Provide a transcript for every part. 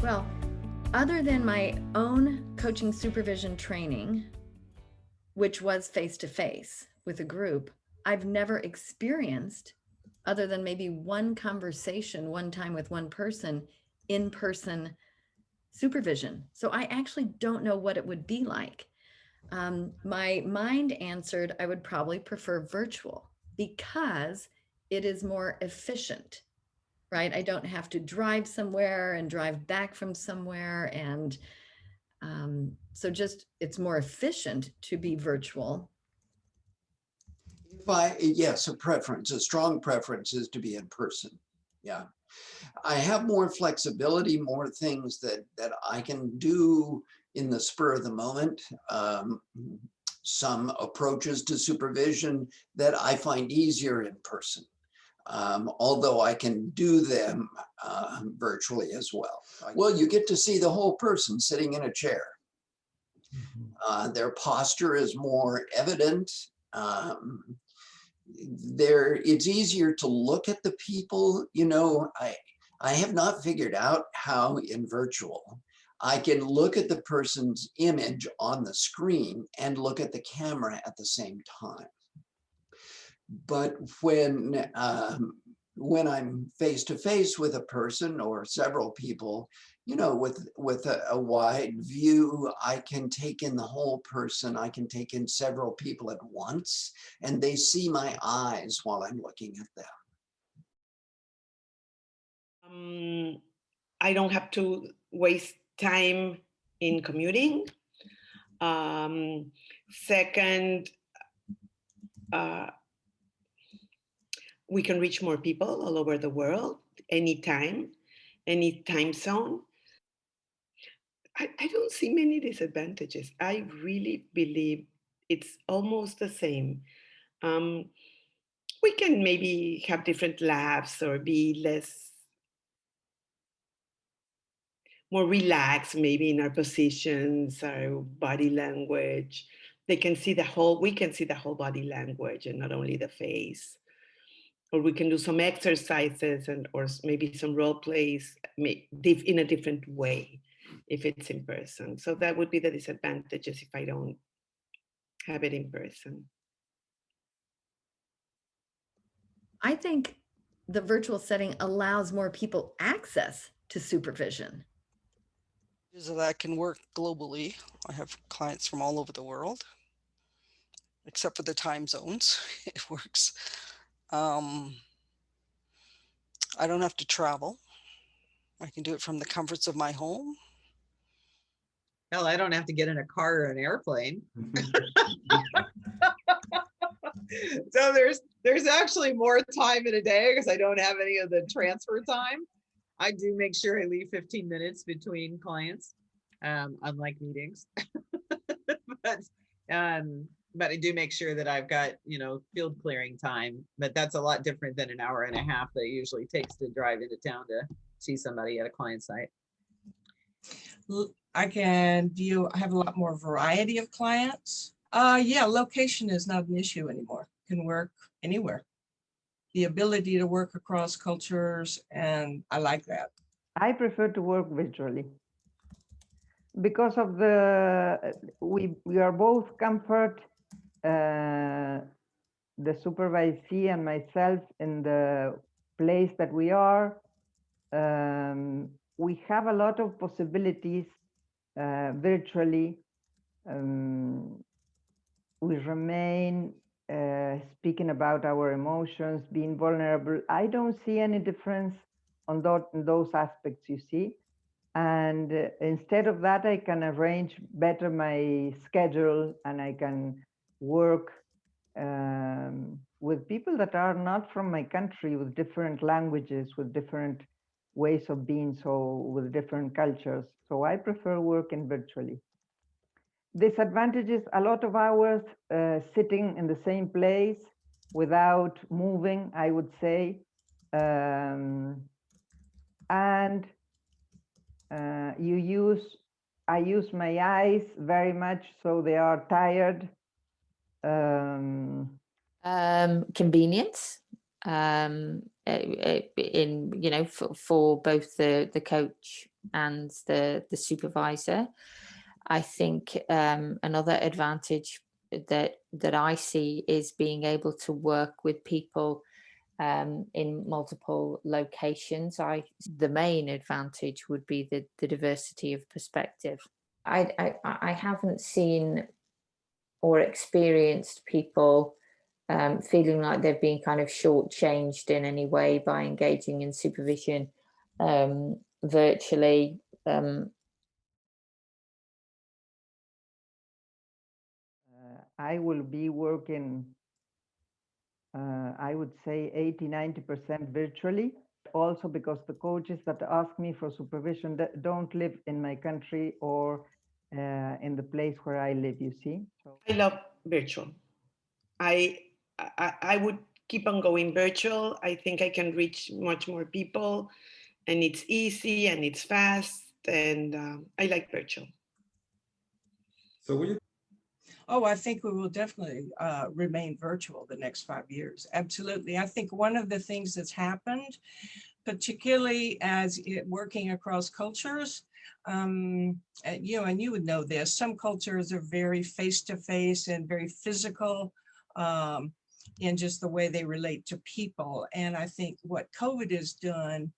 Well, other than my own coaching supervision training, which was face-to-face with a group, I've never experienced, other than maybe one conversation one time with one person, in-person supervision. So I actually don't know what it would be like. My mind answered, I would probably prefer virtual because it is more efficient, right? I don't have to drive somewhere and drive back from somewhere. And so just, it's more efficient to be virtual. Yes, a strong preference is to be in person. Yeah. I have more flexibility, more things that I can do in the spur of the moment. Some approaches to supervision that I find easier in person, although I can do them virtually as well. Well, you get to see the whole person sitting in a chair. Their posture is more evident. It's easier to look at the people. You know, I have not figured out how in virtual I can look at the person's image on the screen and look at the camera at the same time. But when I'm face to face with a person or several people, you know, with a wide view, I can take in the whole person. I can take in several people at once, and they see my eyes while I'm looking at them. I don't have to waste time in commuting. Second, we can reach more people all over the world, anytime, any time zone. I don't see many disadvantages. I really believe it's almost the same. We can maybe have different labs or be more relaxed maybe in our positions, our body language. We can see the whole body language and not only the face. Or we can do some exercises or maybe some role plays in a different way if it's in person. So that would be the disadvantages if I don't have it in person. I think the virtual setting allows more people access to supervision. Is that I can work globally. I have clients from all over the world, except for the time zones. It works. I don't have to travel. I can do it from the comforts of my home. Hell, I don't have to get in a car or an airplane. So there's actually more time in a day because I don't have any of the transfer time. I do make sure I leave 15 minutes between clients, unlike meetings. But I do make sure that I've got, you know, field clearing time, but that's a lot different than an hour and a half that it usually takes to drive into town to see somebody at a client site. I have a lot more variety of clients. Yeah, location is not an issue anymore. Can work anywhere. The ability to work across cultures, and I like that. I prefer to work virtually because of we are both comfort, the supervisee and myself in the place that we are. We have a lot of possibilities virtually. We remain speaking about our emotions, being vulnerable. I don't see any difference on those aspects, you see. And instead of that, I can arrange better my schedule and I can work with people that are not from my country, with different languages, with different ways of being, so with different cultures. So I prefer working virtually. Disadvantages, a lot of hours sitting in the same place without moving, I would say. And I use my eyes very much, so they are tired. Convenience, in, you know, for both the coach and the supervisor. I think another advantage that I see is being able to work with people in multiple locations. The main advantage would be the diversity of perspective. I haven't seen or experienced people feeling like they've been kind of shortchanged in any way by engaging in supervision virtually. I will be working, I would say 80–90% virtually. Also because the coaches that ask me for supervision don't live in my country or in the place where I live, you see. So I love virtual. I would keep on going virtual. I think I can reach much more people, and it's easy and it's fast, and I like virtual. So will you? Oh, I think we will definitely remain virtual the next 5 years. Absolutely. I think one of the things that's happened, particularly as working across cultures, and you would know this, some cultures are very face-to-face and very physical in just the way they relate to people. And I think what COVID has done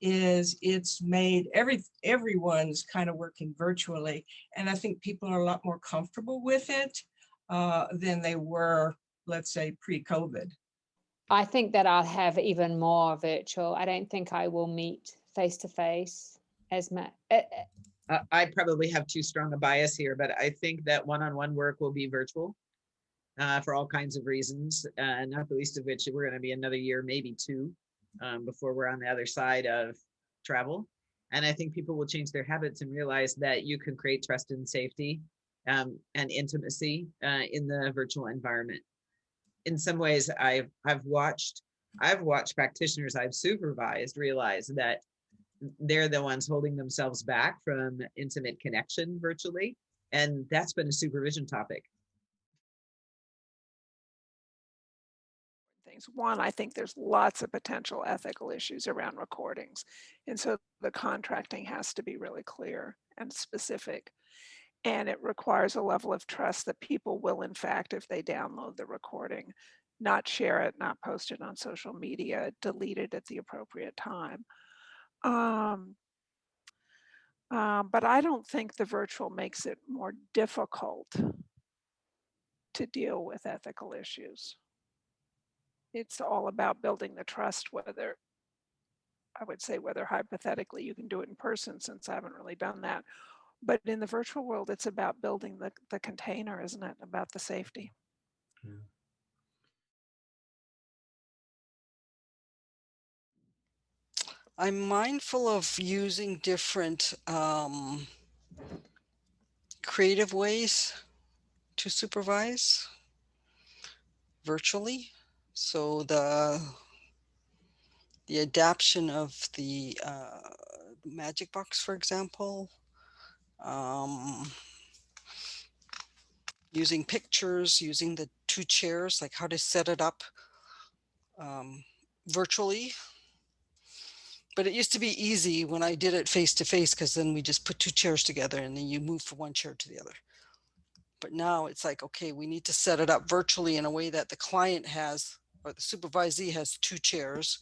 is it's made everyone's kind of working virtually. And I think people are a lot more comfortable with it than they were, let's say, pre-COVID. I think that I'll have even more virtual. I don't think I will meet face to face as much. I probably have too strong a bias here, but I think that one-on-one work will be virtual for all kinds of reasons, not the least of which we're going to be another year, maybe two, before we're on the other side of travel. And I think people will change their habits and realize that you can create trust and safety and intimacy in the virtual environment. In some ways, I've watched practitioners I've supervised realize that they're the ones holding themselves back from intimate connection virtually. And that's been a supervision topic. Things. One, I think there's lots of potential ethical issues around recordings. And so the contracting has to be really clear and specific. And it requires a level of trust that people will, in fact, if they download the recording, not share it, not post it on social media, delete it at the appropriate time. But I don't think the virtual makes it more difficult to deal with ethical issues. It's all about building the trust, whether hypothetically you can do it in person, since I haven't really done that. But in the virtual world, it's about building the container, isn't it? About the safety. Yeah. I'm mindful of using different creative ways to supervise virtually. So the adaption of the magic box, for example, using pictures, using the 2 chairs, like how to set it up virtually. But it used to be easy when I did it face to face, because then we just put 2 chairs together and then you move from one chair to the other. But now it's like, okay, we need to set it up virtually in a way that the client has, or the supervisee has 2 chairs,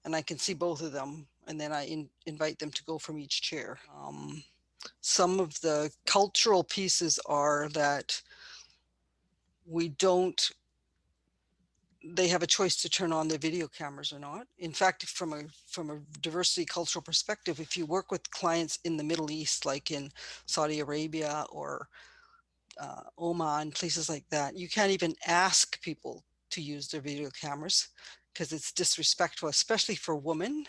and I can see both of them. And then I invite them to go from each chair. Some of the cultural pieces are that they have a choice to turn on their video cameras or not. In fact, from a diversity cultural perspective, if you work with clients in the Middle East, like in Saudi Arabia or Oman, places like that, you can't even ask people to use their video cameras because it's disrespectful, especially for women,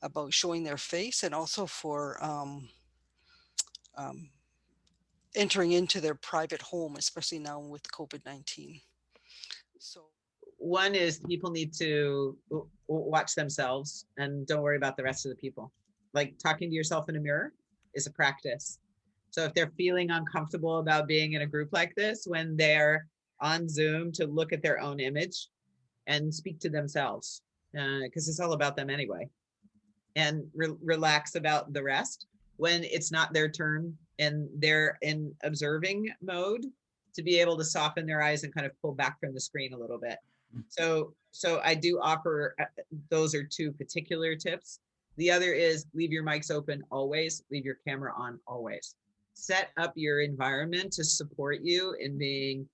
about showing their face, and also for entering into their private home, especially now with COVID-19. So one is people need to watch themselves and don't worry about the rest of the people. Like talking to yourself in a mirror is a practice. So if they're feeling uncomfortable about being in a group like this, when they're on Zoom, to look at their own image and speak to themselves, because it's all about them anyway. and relax about the rest. When it's not their turn and they're in observing mode, to be able to soften their eyes and kind of pull back from the screen a little bit. So I do offer, those are two particular tips. The other is leave your mics open always, leave your camera on always. Set up your environment to support you in being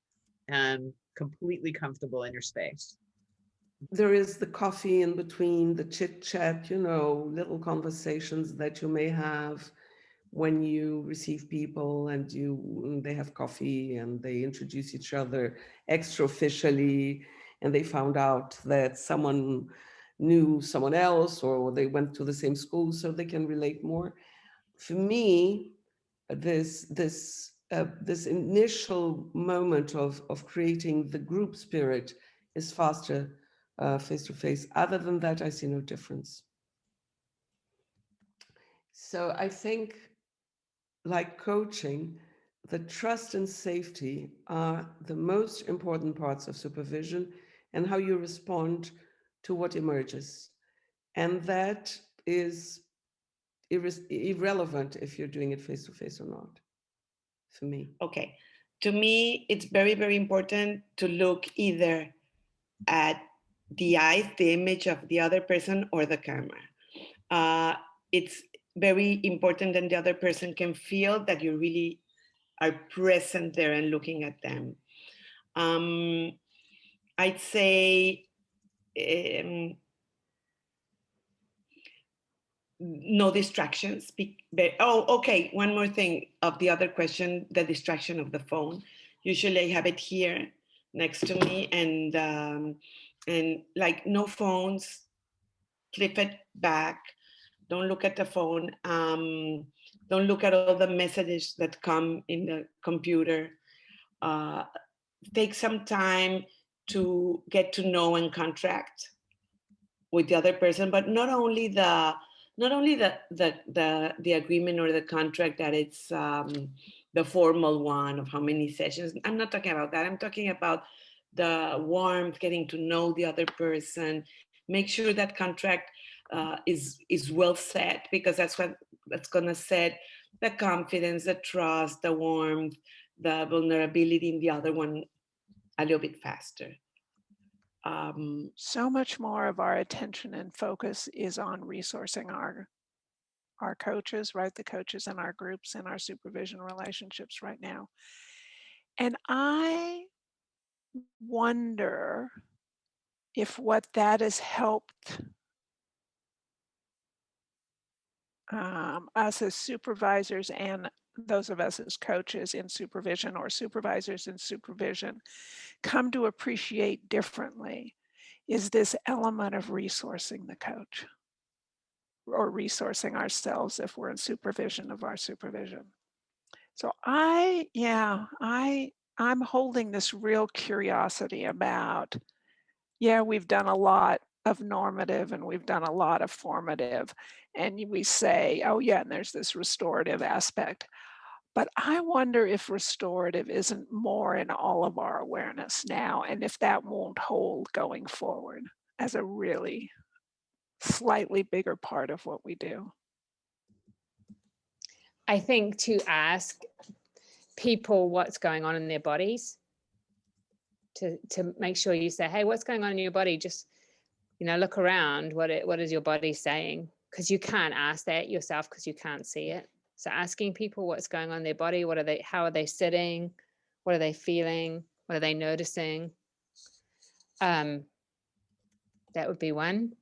completely comfortable in your space. There is the coffee in between, the chit chat, you know, little conversations that you may have when you receive people and they have coffee and they introduce each other extra officially, and they found out that someone knew someone else or they went to the same school, so they can relate more. For me, this initial moment of creating the group spirit is faster face-to-face. Other than that, I see no difference. So I think, like coaching, the trust and safety are the most important parts of supervision and how you respond to what emerges. And that is irrelevant if you're doing it face-to-face or not, for me. Okay. To me, it's very, very important to look either at the eyes, the image of the other person, or the camera. It's very important that the other person can feel that you really are present there and looking at them. I'd say no distractions. Okay, one more thing of the other question, the distraction of the phone. Usually I have it here next to me, and like no phones, flip it back. Don't look at the phone. Don't look at all the messages that come in the computer. Take some time to get to know and contract with the other person, but not only the agreement or the contract that it's the formal one of how many sessions. I'm not talking about that. I'm talking about the warmth, getting to know the other person. Make sure that contract is well set, because that's gonna set the confidence, the trust, the warmth, the vulnerability in the other one a little bit faster. So much more of our attention and focus is on resourcing our coaches, right? The coaches in our groups and our supervision relationships right now. And I wonder if what that has helped us as supervisors and those of us as coaches in supervision or supervisors in supervision come to appreciate differently is this element of resourcing the coach or resourcing ourselves if we're in supervision of our supervision. So I'm holding this real curiosity about, we've done a lot of normative and we've done a lot of formative, and we say, oh yeah, and there's this restorative aspect. But I wonder if restorative isn't more in all of our awareness now, and if that won't hold going forward as a really slightly bigger part of what we do. I think to ask people what's going on in their bodies, to make sure you say, hey, what's going on in your body? Just, look around. What is your body saying? Because you can't ask that yourself because you can't see it. So asking people what's going on in their body, how are they sitting? What are they feeling? What are they noticing? That would be one.